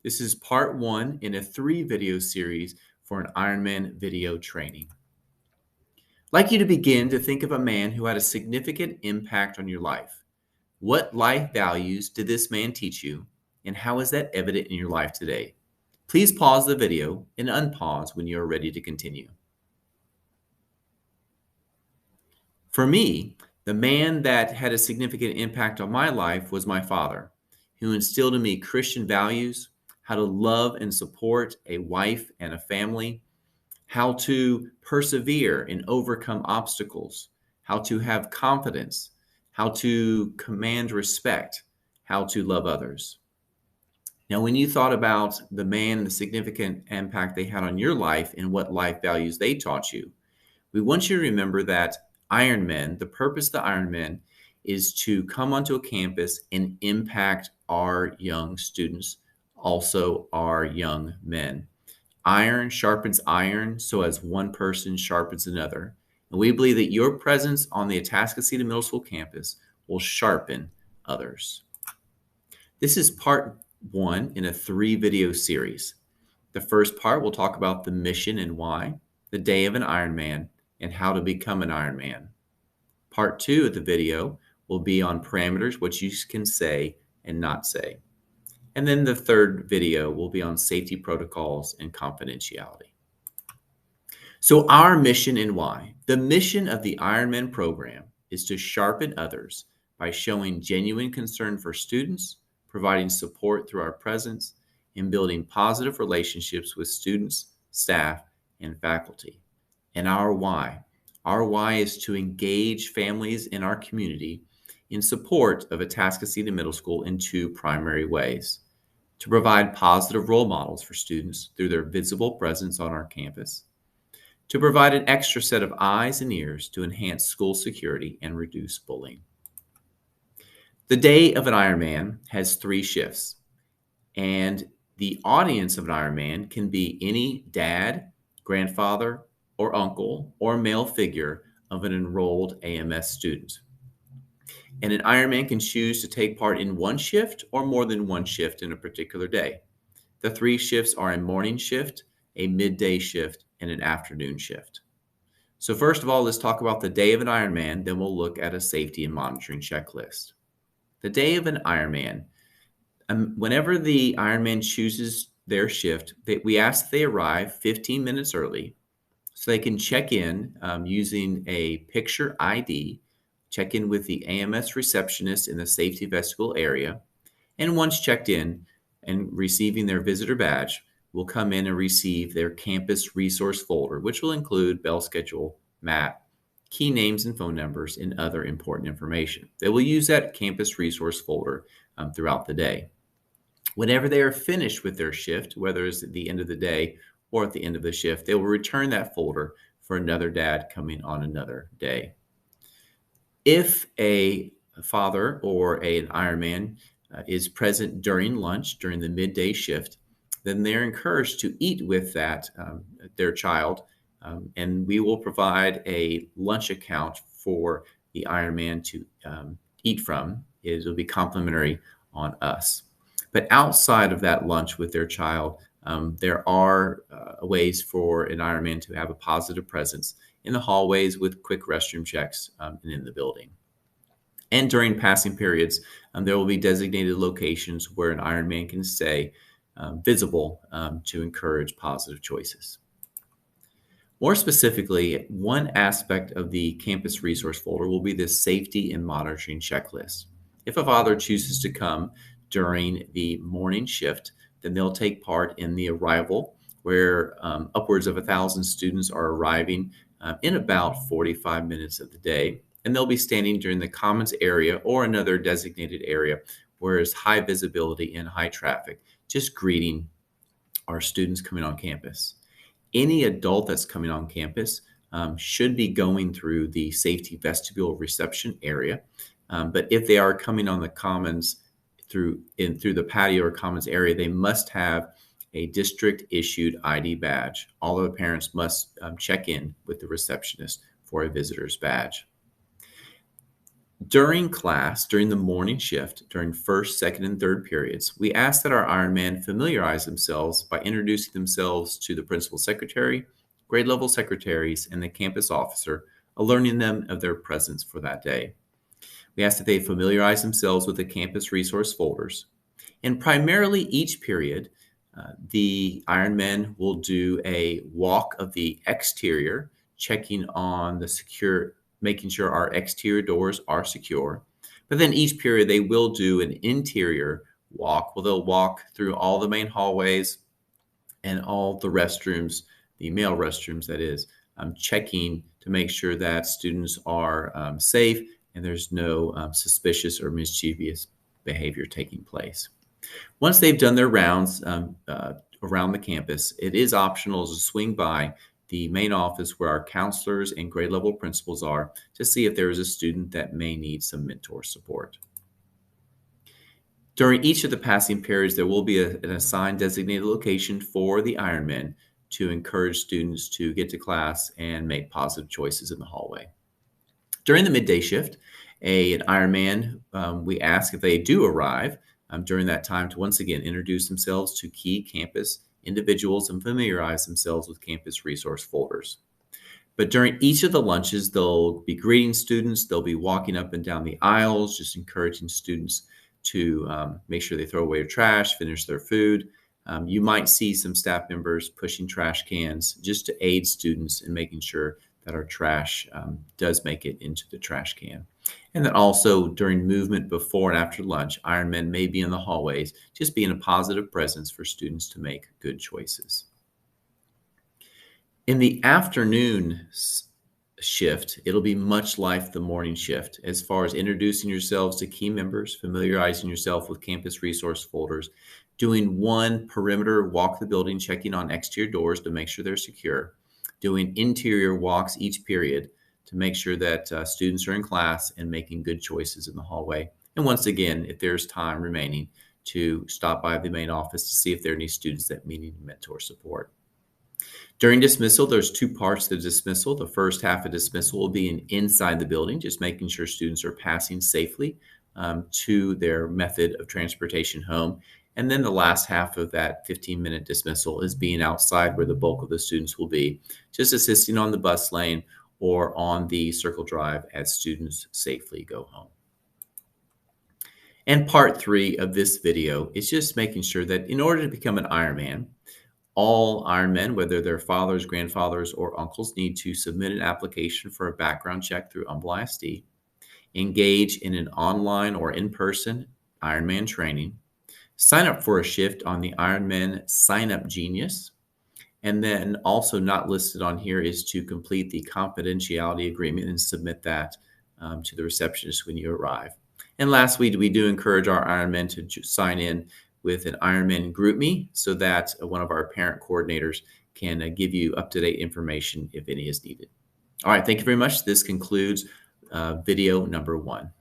This is part 1 in a 3-video series for an Ironman video training. I'd like you to begin to think of a man who had a significant impact on your life. What life values did this man teach you, and how is that evident in your life today? Please pause the video and unpause when you are ready to continue. For me, the man that had a significant impact on my life was my father, who instilled in me Christian values, how to love and support a wife and a family, how to persevere and overcome obstacles, how to have confidence, how to command respect, how to love others. Now, when you thought about the man and the significant impact they had on your life and what life values they taught you, we want you to remember that Ironman, the purpose of the Ironman is to come onto a campus and impact our young students, also our young men. Iron sharpens iron, so as one person sharpens another. And we believe that your presence on the Atascocita Middle School campus will sharpen others. This is part 1 in a 3-video series. The first part will talk about the mission and why, the day of an Ironman, and how to become an Ironman. Part 2 of the video will be on parameters, what you can say and not say. And then the third video will be on safety protocols and confidentiality. So our mission and why. The mission of the Ironman program is to sharpen others by showing genuine concern for students, providing support through our presence, and building positive relationships with students, staff, and faculty. And our why. Our why is to engage families in our community in support of Atascocita Middle School in 2 primary ways. To provide positive role models for students through their visible presence on our campus. To provide an extra set of eyes and ears to enhance school security and reduce bullying. The day of an Ironman has 3 shifts, and the audience of an Ironman can be any dad, grandfather, or uncle, or male figure of an enrolled AMS student. And an Ironman can choose to take part in 1 shift or more than 1 shift in a particular day. The 3 shifts are a morning shift, a midday shift, and an afternoon shift. So first of all, let's talk about the day of an Ironman, then we'll look at a safety and monitoring checklist. The day of an Ironman, whenever the Ironman chooses their shift, we ask that they arrive 15 minutes early so they can check in using a picture ID, check in with the AMS receptionist in the safety vestibule area, and once checked in and receiving their visitor badge, will come in and receive their campus resource folder, which will include bell schedule, map, key names and phone numbers, and other important information. They will use that campus resource folder throughout the day. Whenever they are finished with their shift, whether it's at the end of the day or at the end of the shift, they will return that folder for another dad coming on another day. If a father or an Ironman is present during lunch, during the midday shift, then they're encouraged to eat with their child, and we will provide a lunch account for the Ironman to eat from. It will be complimentary on us. But outside of that lunch with their child, there are ways for an Ironman to have a positive presence in the hallways with quick restroom checks and in the building. And during passing periods, there will be designated locations where an Ironman can stay visible to encourage positive choices. More specifically, one aspect of the campus resource folder will be the safety and monitoring checklist. If a father chooses to come during the morning shift, then they'll take part in the arrival, where upwards of 1,000 students are arriving in about 45 minutes of the day. And they'll be standing during the commons area or another designated area where there's high visibility and high traffic, just greeting our students coming on campus. Any adult that's coming on campus should be going through the safety vestibule reception area. But if they are coming on the commons through the patio or commons area, they must have a district issued ID badge. All of the parents must check in with the receptionist for a visitor's badge. During class, during the morning shift, during first, second, and third periods, we ask that our Ironman familiarize themselves by introducing themselves to the principal secretary, grade level secretaries, and the campus officer, alerting them of their presence for that day. We ask that they familiarize themselves with the campus resource folders. And primarily each period, the Ironmen will do a walk of the exterior, checking on the secure, making sure our exterior doors are secure. But then each period, they will do an interior walk. Well, they'll walk through all the main hallways and all the restrooms, the male restrooms, that is, checking to make sure that students are safe and there's no suspicious or mischievous behavior taking place. Once they've done their rounds around the campus, it is optional to swing by the main office where our counselors and grade level principals are to see if there is a student that may need some mentor support. During each of the passing periods, there will be an assigned designated location for the Ironmen to encourage students to get to class and make positive choices in the hallway. During the midday shift, an Ironman, we ask if they do arrive during that time to once again introduce themselves to key campus individuals and familiarize themselves with campus resource folders. But during each of the lunches, they'll be greeting students, they'll be walking up and down the aisles, just encouraging students to make sure they throw away their trash, finish their food. You might see some staff members pushing trash cans just to aid students in making sure that our trash does make it into the trash can. And then also during movement before and after lunch, Ironmen may be in the hallways, just being a positive presence for students to make good choices. In the afternoon shift, it'll be much like the morning shift as far as introducing yourselves to key members, familiarizing yourself with campus resource folders, doing one perimeter walk the building, checking on exterior doors to make sure they're secure, doing interior walks each period to make sure that students are in class and making good choices in the hallway. And once again, if there's time remaining, to stop by the main office to see if there are any students that need mentor support. During dismissal, there's two parts to the dismissal. The first half of dismissal will be inside the building, just making sure students are passing safely to their method of transportation home. And then the last half of that 15-minute dismissal is being outside where the bulk of the students will be, just assisting on the bus lane or on the circle drive as students safely go home. And part 3 of this video is just making sure that in order to become an Ironman, all Ironmen, whether they're fathers, grandfathers, or uncles, need to submit an application for a background check through Humble ISD, engage in an online or in-person Ironman training, sign up for a shift on the Ironman Sign Up Genius, and then also not listed on here is to complete the confidentiality agreement and submit that to the receptionist when you arrive. And lastly, we do encourage our Ironmen to sign in with an Ironman GroupMe so that one of our parent coordinators can give you up-to-date information if any is needed. All right, thank you very much. This concludes video number 1.